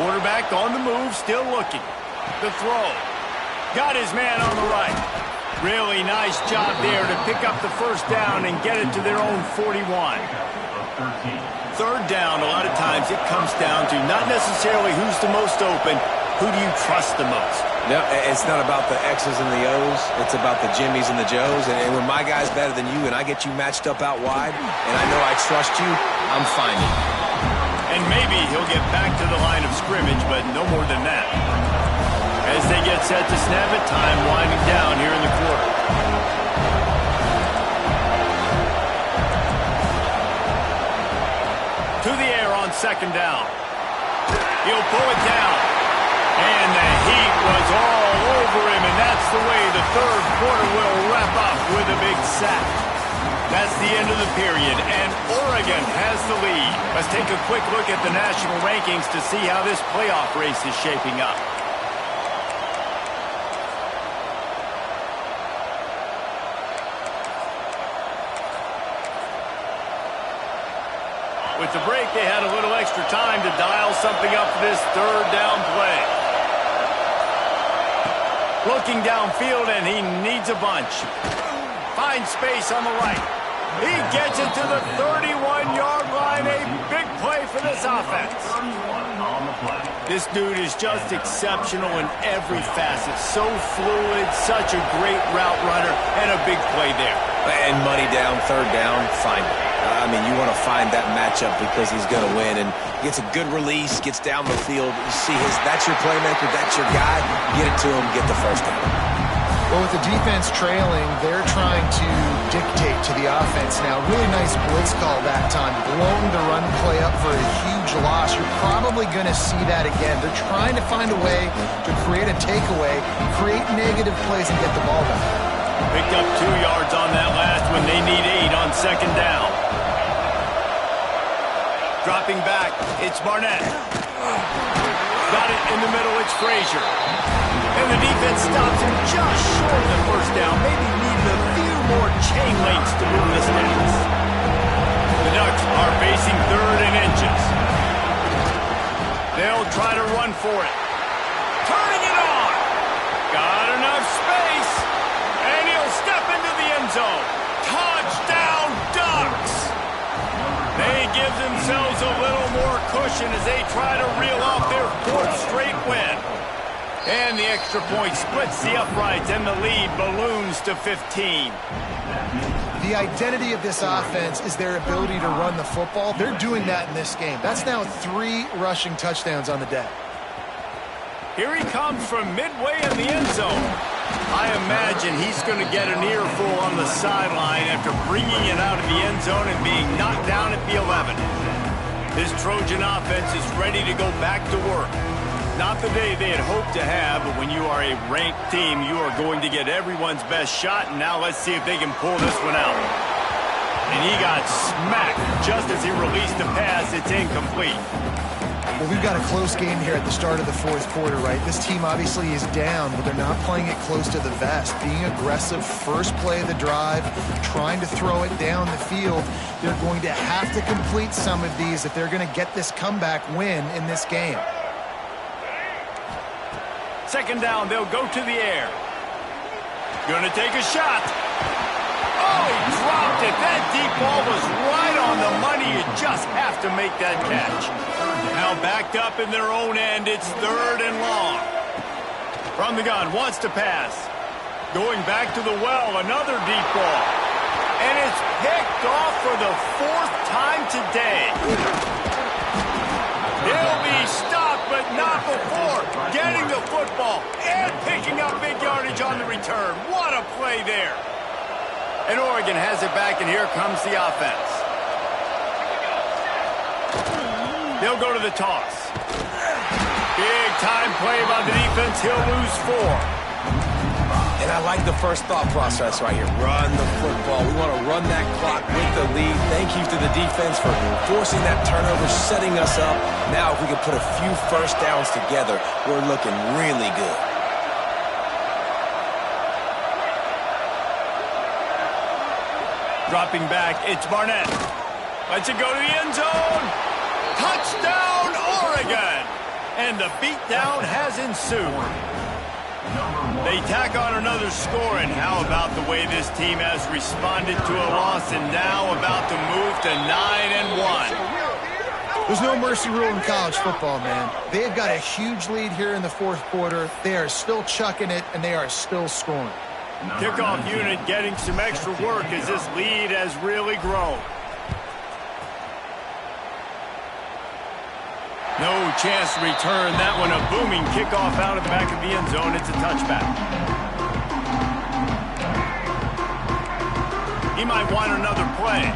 Quarterback on the move, still looking. The throw. Got his man on the right. Really nice job there to pick up the first down and get it to their own 41. Third down, a lot of times it comes down to not necessarily who's the most open, who do you trust the most? No, it's not about the X's and the O's. It's about the Jimmies and the Joes. And when my guy's better than you and I get you matched up out wide, and I know I trust you, I'm finding. And maybe he'll get back to the line of scrimmage, but no more than that. As they get set to snap it, time winding down here in the quarter. To the air on second down. He'll pull it down. And the heat was all over him, and that's the way the third quarter will wrap up with a big sack. That's the end of the period, and Oregon has the lead. Let's take a quick look at the national rankings to see how this playoff race is shaping up. With the break, they had a little extra time to dial something up for this third down play. Looking downfield, and he needs a bunch. Finds space on the right. He gets it to the 31-yard line. A big play for this offense. This dude is just exceptional in every facet. So fluid, such a great route runner, and a big play there. And money down, third down, find it. I mean, you want to find that matchup because he's going to win, and gets a good release, gets down the field. You see that's your playmaker, that's your guy. Get it to him, get the first down. Well, with the defense trailing, they're trying to dictate to the offense now. Really nice blitz call that time. Blowing the run play up for a huge loss. You're probably going to see that again. They're trying to find a way to create a takeaway, create negative plays, and get the ball back. Picked up 2 yards on that last one. They need 8 on second down. Dropping back, it's Barnett. Got it in the middle, it's Frazier. And the defense stops him just short of the first down. Maybe needing a few more chain links to move the sticks. The Ducks are facing 3rd and inches. They'll try to run for it. Turning it on. Got enough space. And he'll step into the end zone. Touchdown, Ducks! They give themselves a little more cushion as they try to reel off their 4th straight win. And the extra point splits the uprights, and the lead balloons to 15. The identity of this offense is their ability to run the football. They're doing that in this game. That's now 3 rushing touchdowns on the day. Here he comes from midway in the end zone. I imagine he's going to get an earful on the sideline after bringing it out of the end zone and being knocked down at the 11. This Trojan offense is ready to go back to work. Not the day they had hoped to have, but when you are a ranked team, you are going to get everyone's best shot, and now let's see if they can pull this one out. And he got smacked just as he released the pass. It's incomplete. Well, we've got a close game here at the start of the 4th quarter, right? This team obviously is down, but they're not playing it close to the vest. Being aggressive, first play of the drive, trying to throw it down the field. They're going to have to complete some of these if they're going to get this comeback win in this game. 2nd down, they'll go to the air. Gonna take a shot. Oh, he dropped it. That deep ball was right on the money. You just have to make that catch. Now backed up in their own end, it's 3rd and long. From the gun, wants to pass. Going back to the well, another deep ball. And it's picked off for the 4th time today. He'll be stopped, but not before getting the football and picking up big yardage on the return. What a play there. And Oregon has it back, and here comes the offense. They'll go to the toss. Big time play by the defense. He'll lose 4. And I like the first thought process right here. Run the football. We want to run that clock with the lead. Thank you to the defense for forcing that turnover, setting us up. Now, if we can put a few first downs together, we're looking really good. Dropping back, it's Barnett. Lets it go to the end zone. Touchdown, Oregon! And the beatdown has ensued. They tack on another score, and how about the way this team has responded to a loss and now about to move to 9-1. There's no mercy rule in college football, man. They've got a huge lead here in the 4th quarter. They are still chucking it, and they are still scoring. Kickoff unit getting some extra work as this lead has really grown. No chance to return that one. A booming kickoff out of the back of the end zone. It's a touchback. He might want another play.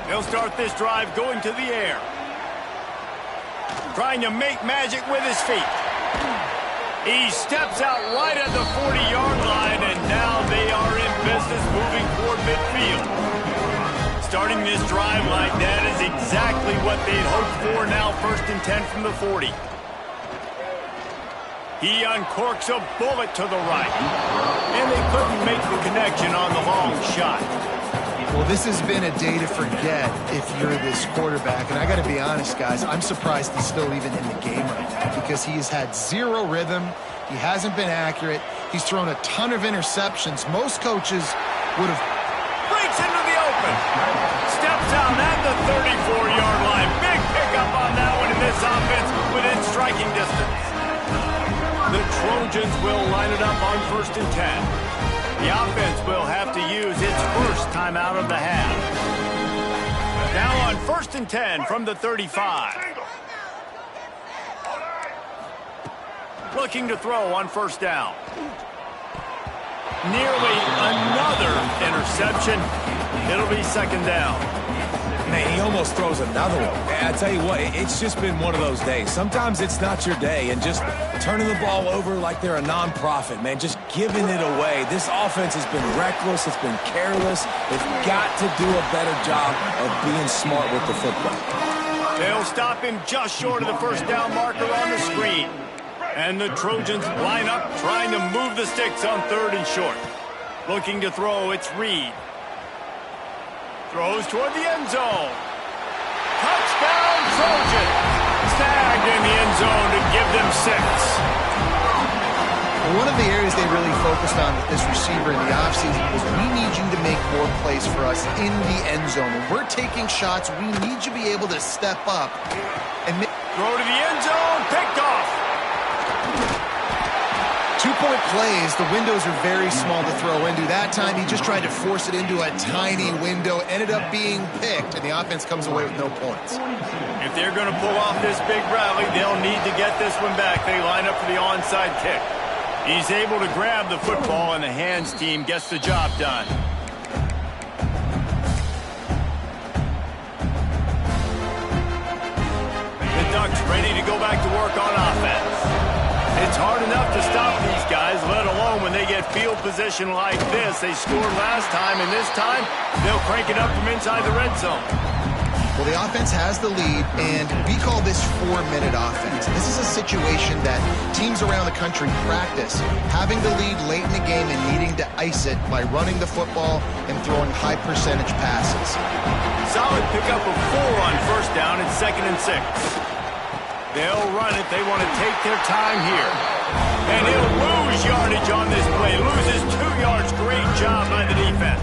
He'll start this drive going to the air. Trying to make magic with his feet. He steps out right at the 40-yard line, and now they are in business moving toward midfield. Starting this drive like that is exactly what they'd hoped for. Now 1st and 10 from the 40. He uncorks a bullet to the right. And they couldn't make the connection on the long shot. Well, this has been a day to forget if you're this quarterback. And I got to be honest, guys, I'm surprised he's still even in the game right now because he has had 0 rhythm. He hasn't been accurate. He's thrown a ton of interceptions. Most coaches would have... Breaks into the open. Steps out at the 34-yard line. Big pickup on that one in this offense within striking distance. The Trojans will line it up on 1st and 10. The offense will have to use its first timeout of the half. Now on 1st and 10 from the 35. Looking to throw on 1st down. Nearly another interception. It'll be 2nd down. Man, he almost throws another one. And I tell you what, it's just been one of those days. Sometimes it's not your day, and just turning the ball over like they're a nonprofit, man, just giving it away. This offense has been reckless. It's been careless. They've got to do a better job of being smart with the football. They'll stop him just short of the first down marker on the screen. And the Trojans line up, trying to move the sticks on 3rd and short. Looking to throw, it's Reed. Throws toward the end zone. Touchdown, Trojans! Snagged in the end zone to give them 6. One of the areas they really focused on with this receiver in the offseason was we need you to make more plays for us in the end zone. When we're taking shots, we need you to be able to step up and make... Throw to the end zone, picked off. 2-point plays, the windows are very small to throw into. That time, he just tried to force it into a tiny window, ended up being picked, and the offense comes away with no points. If they're going to pull off this big rally, they'll need to get this one back. They line up for the onside kick. He's able to grab the football, and the hands team gets the job done. The Ducks ready to go back to work on offense. It's hard enough to stop these guys, let alone when they get field position like this. They scored last time, and this time they'll crank it up from inside the red zone. Well, the offense has the lead, and we call this 4-minute offense. This is a situation that teams around the country practice, having the lead late in the game and needing to ice it by running the football and throwing high-percentage passes. Solid pickup of 4 on first down and 2nd and 6. They'll run it. They want to take their time here. And he'll lose yardage on this play. Loses 2 yards. Great job by the defense.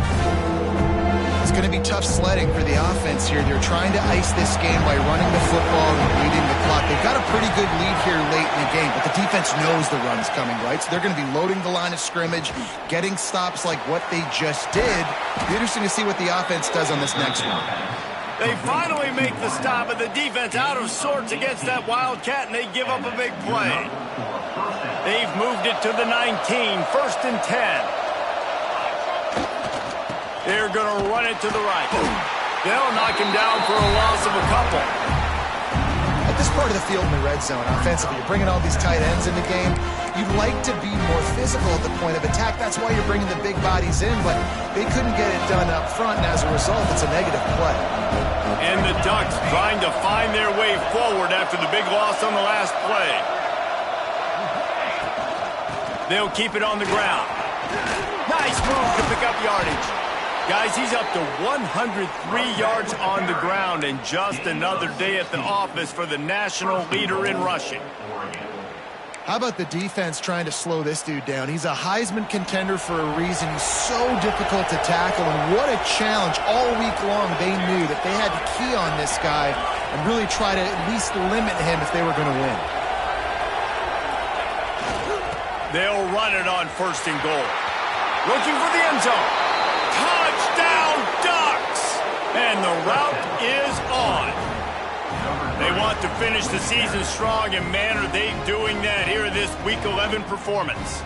It's going to be tough sledding for the offense here. They're trying to ice this game by running the football and bleeding the clock. They've got a pretty good lead here late in the game, but the defense knows the run's coming, right? So they're going to be loading the line of scrimmage, getting stops like what they just did. It'll be interesting to see what the offense does on this next one. They finally make the stop, but the defense out of sorts against that Wildcat, and they give up a big play. They've moved it to the 19, 1st and 10. They're going to run it to the right. They'll knock him down for a loss of a couple. At this part of the field in the red zone, offensively, you're bringing all these tight ends in the game. You'd like to be more physical at the point of attack. That's why you're bringing the big bodies in, but they couldn't get it done up front, and as a result, it's a negative play. And the Ducks trying to find their way forward after the big loss on the last play. They'll keep it on the ground. Nice move to pick up yardage. Guys, he's up to 103 yards on the ground, and just another day at the office for the national leader in rushing. How about the defense trying to slow this dude down? He's a Heisman contender for a reason. He's so difficult to tackle, and what a challenge. All week long, they knew that they had to key on this guy and really try to at least limit him if they were going to win. They'll run it on 1st and goal. Looking for the end zone. Touchdown, Ducks! And the route is on. They want to finish the season strong, and man, are they doing that here in this Week 11 performance.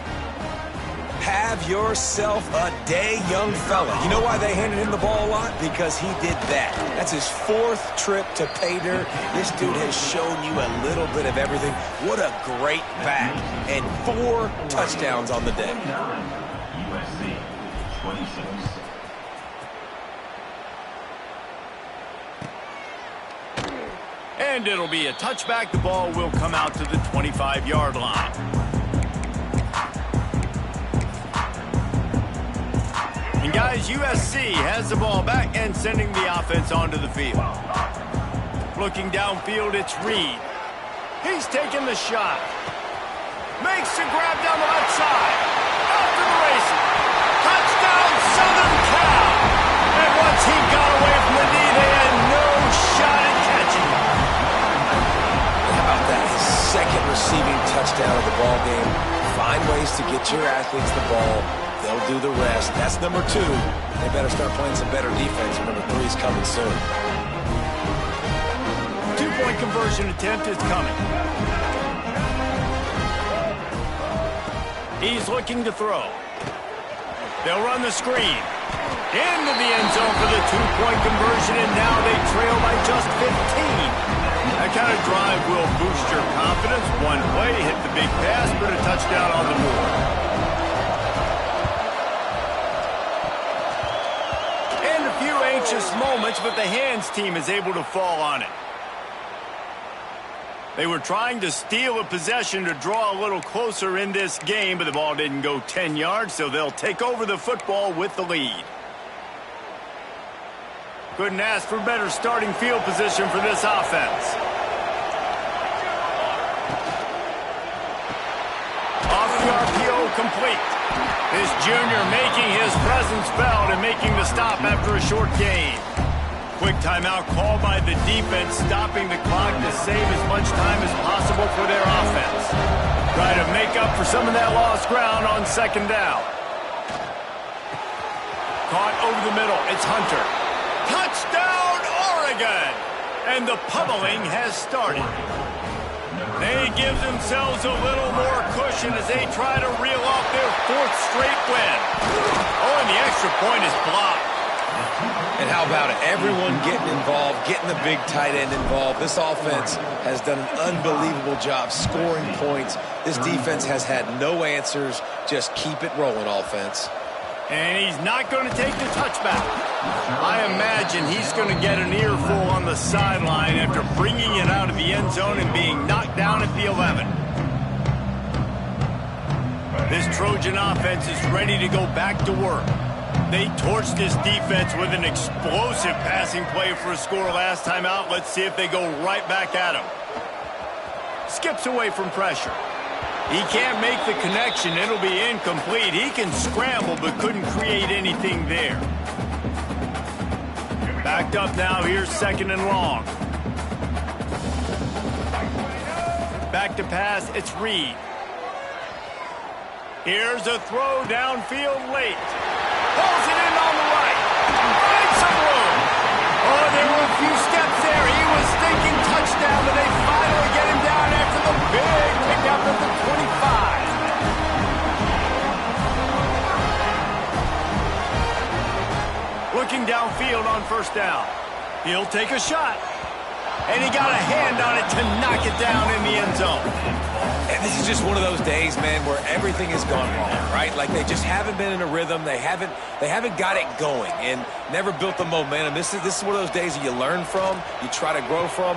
Have yourself a day, young fella. You know why they handed him the ball a lot? Because he did that. That's his 4th trip to pay dirt. This dude has shown you a little bit of everything. What a great back. And 4 touchdowns on the day. USC 26. And it'll be a touchback. The ball will come out to the 25-yard line. And guys, USC has the ball back and sending the offense onto the field. Looking downfield, it's Reed. He's taking the shot. Makes the grab down the left side. After the races. Touchdown, Southern Cal. And once he got away from the knee, they had no shot at catching him. How about that? His 2nd receiving touchdown of the ball game. Find ways to get your athletes the ball. They'll do the rest. That's number 2. They better start playing some better defense. Number 3 is coming soon. 2-point conversion attempt is coming. He's looking to throw. They'll run the screen. Into the end zone for the 2-point conversion, and now they trail by just 15. That kind of drive will boost your confidence. One play, hit the big pass, put a touchdown on the board. And a few anxious moments, but the hands team is able to fall on it. They were trying to steal a possession to draw a little closer in this game, but the ball didn't go 10 yards, so they'll take over the football with the lead. Couldn't ask for better starting field position for this offense. Off the RPO, complete. This junior making his presence felt and making the stop after a short gain. Quick timeout called by the defense, stopping the clock to save as much time as possible for their offense. Try to make up for some of that lost ground on second down. Caught over the middle. It's Hunter. Touchdown, Oregon! And the pummeling has started. They give themselves a little more cushion as they try to reel off their fourth straight win. Oh, and the extra point is blocked. And how about it? Everyone getting involved, getting the big tight end involved. This offense has done an unbelievable job scoring points. This defense has had no answers. Just keep it rolling, offense. And he's not going to take the touchback. I imagine he's going to get an earful on the sideline after bringing it out of the end zone and being knocked down at the 11. This Trojan offense is ready to go back to work. They torched this defense with an explosive passing play for a score last time out. Let's see if they go right back at him. Skips away from pressure. He can't make the connection. It'll be incomplete. He can scramble but couldn't create anything there. Backed up now. Here's second and long. Back to pass. It's Reed. Here's a throw downfield late. Pulls it in on the right. Finds some room. Oh, there were a few steps there. He was thinking touchdown, but they finally get him down after the big pickup at the 25. Looking downfield on first down. He'll take a shot. And he got a hand on it to knock it down in the end zone. And this is just one of those days, man, where everything has gone wrong, right? Like they just haven't been in a rhythm. They haven't got it going and never built the momentum. This is one of those days that you learn from, you try to grow from.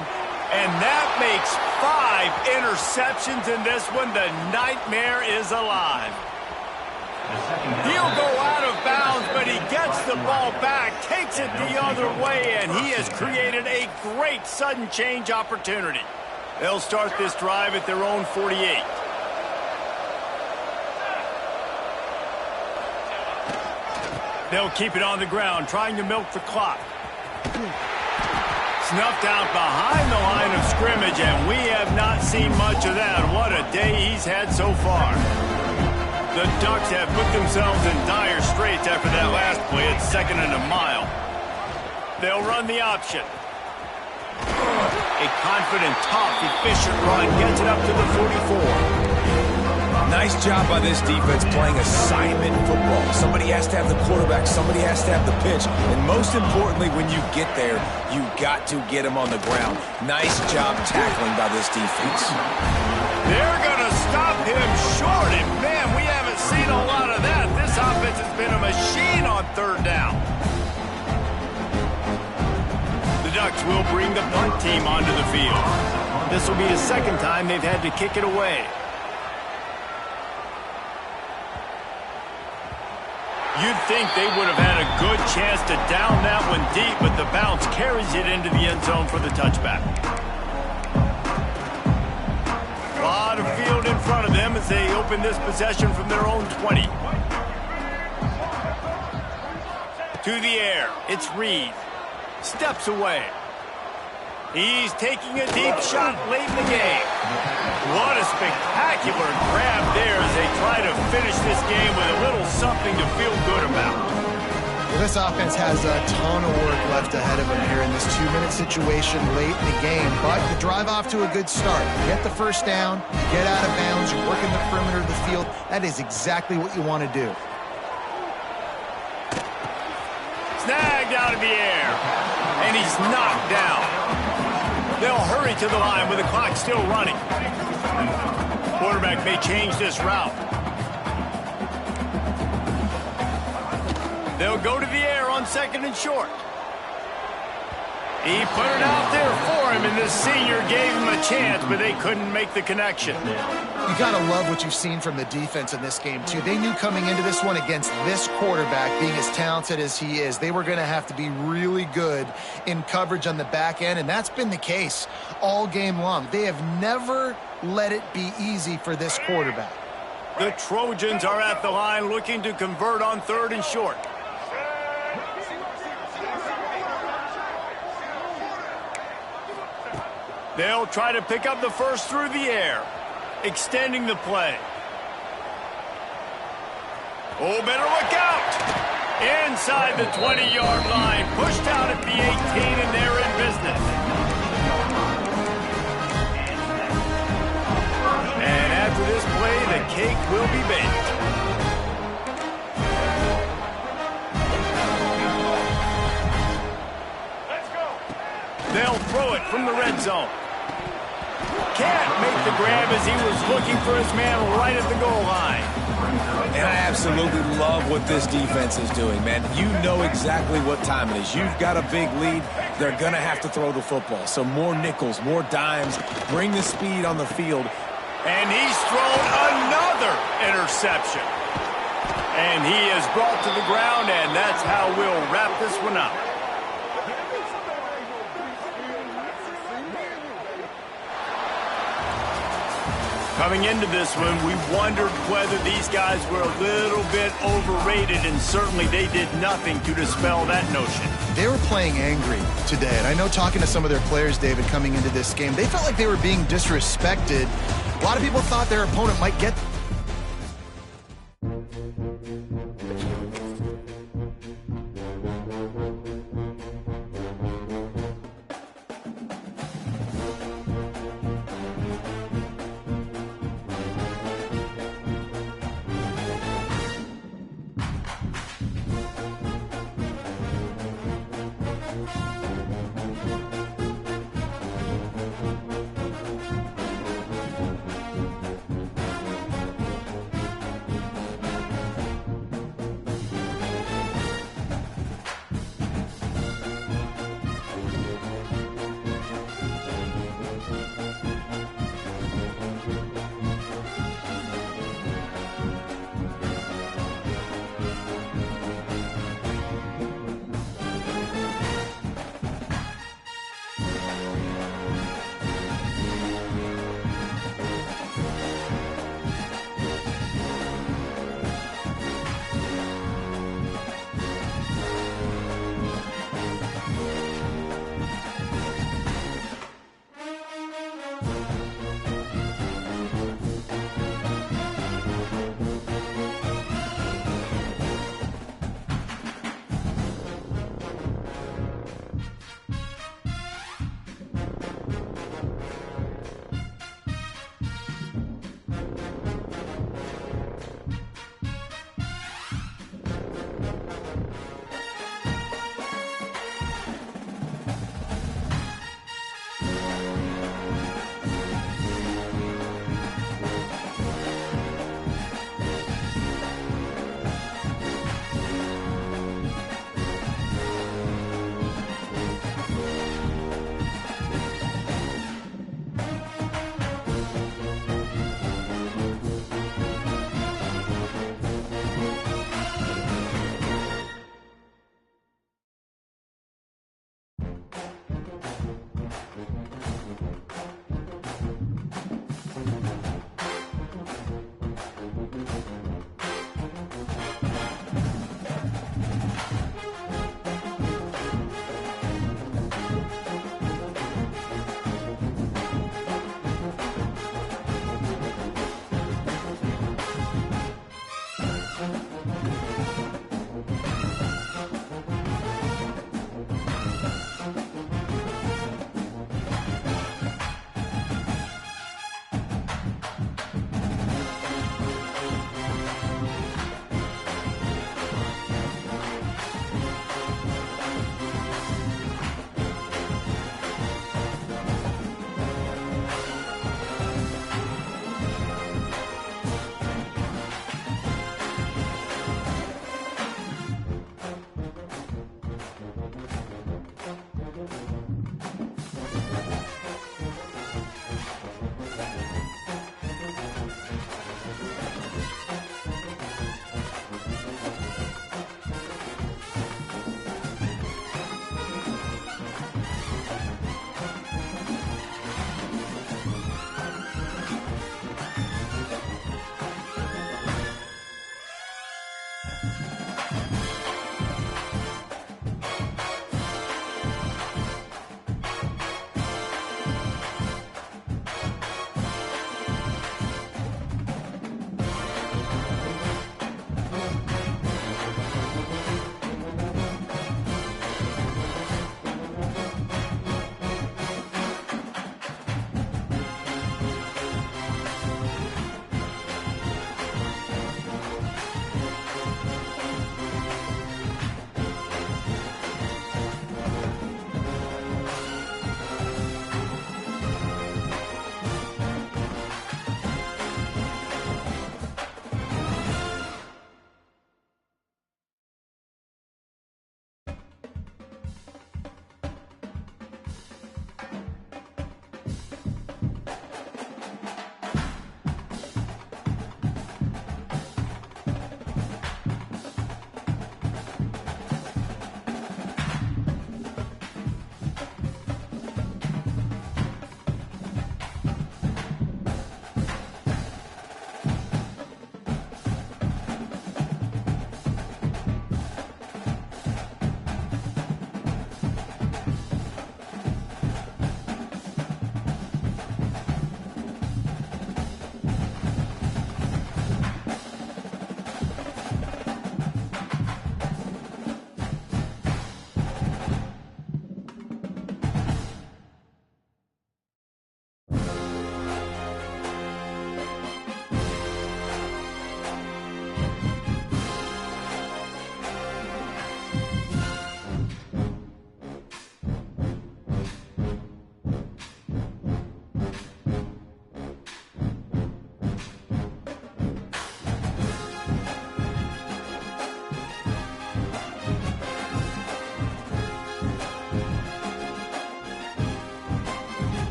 And that makes 5 interceptions in this one. The nightmare is alive. He'll go out of bounds, but he gets the ball back, takes it the other way, and he has created a great sudden change opportunity. They'll start this drive at their own 48. They'll keep it on the ground, trying to milk the clock. Snuffed out behind the line of scrimmage, and we have not seen much of that. What a day he's had so far. The Ducks have put themselves in dire straits after that last play at second and a mile. They'll run the option. A confident, tough, efficient run gets it up to the 44. Nice job by this defense playing assignment football. Somebody has to have the quarterback. Somebody has to have the pitch. And most importantly, when you get there, you got to get him on the ground. Nice job tackling by this defense. They're going to stop him short. And, man, we haven't seen a lot of that. This offense has been a machine on third down. The Ducks will bring the punt team onto the field. This will be the second time they've had to kick it away. You'd think they would have had a good chance to down that one deep, but the bounce carries it into the end zone for the touchback. A lot of field in front of them as they open this possession from their own 20. To the air, it's Reed. Steps away. He's taking a deep shot late in the game. What a spectacular grab there as they try to finish this game with a little something to feel good about. Well, this offense has a ton of work left ahead of them here in this 2-minute situation late in the game, but you drive off to a good start. You get the first down, you get out of bounds, you're working the perimeter of the field. That is exactly what you want to do. Snagged out of the air, and he's knocked down. They'll hurry to the line with the clock still running. Quarterback may change this route. They'll go to the air on second and short. He put it out there for him, and the senior gave him a chance, but they couldn't make the connection. You got to love what you've seen from the defense in this game, too. They knew coming into this one against this quarterback, being as talented as he is, they were going to have to be really good in coverage on the back end, and that's been the case all game long. They have never let it be easy for this quarterback. The Trojans are at the line looking to convert on 3rd and short. They'll try to pick up the first through the air, extending the play. Oh, better look out! Inside the 20-yard line, pushed out at the 18, and they're in business. And after this play, the cake will be baked. They'll throw it from the red zone. Can't make the grab as he was looking for his man right at the goal line. And I absolutely love what this defense is doing, man. You know exactly what time it is. You've got a big lead. They're going to have to throw the football. So more nickels, more dimes, bring the speed on the field. And he's thrown another interception. And he is brought to the ground, and that's how we'll wrap this one up. Coming into this one, we wondered whether these guys were a little bit overrated, and certainly they did nothing to dispel that notion. They were playing angry today, and I know talking to some of their players, David, coming into this game, they felt like they were being disrespected. A lot of people thought their opponent might get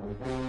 USC.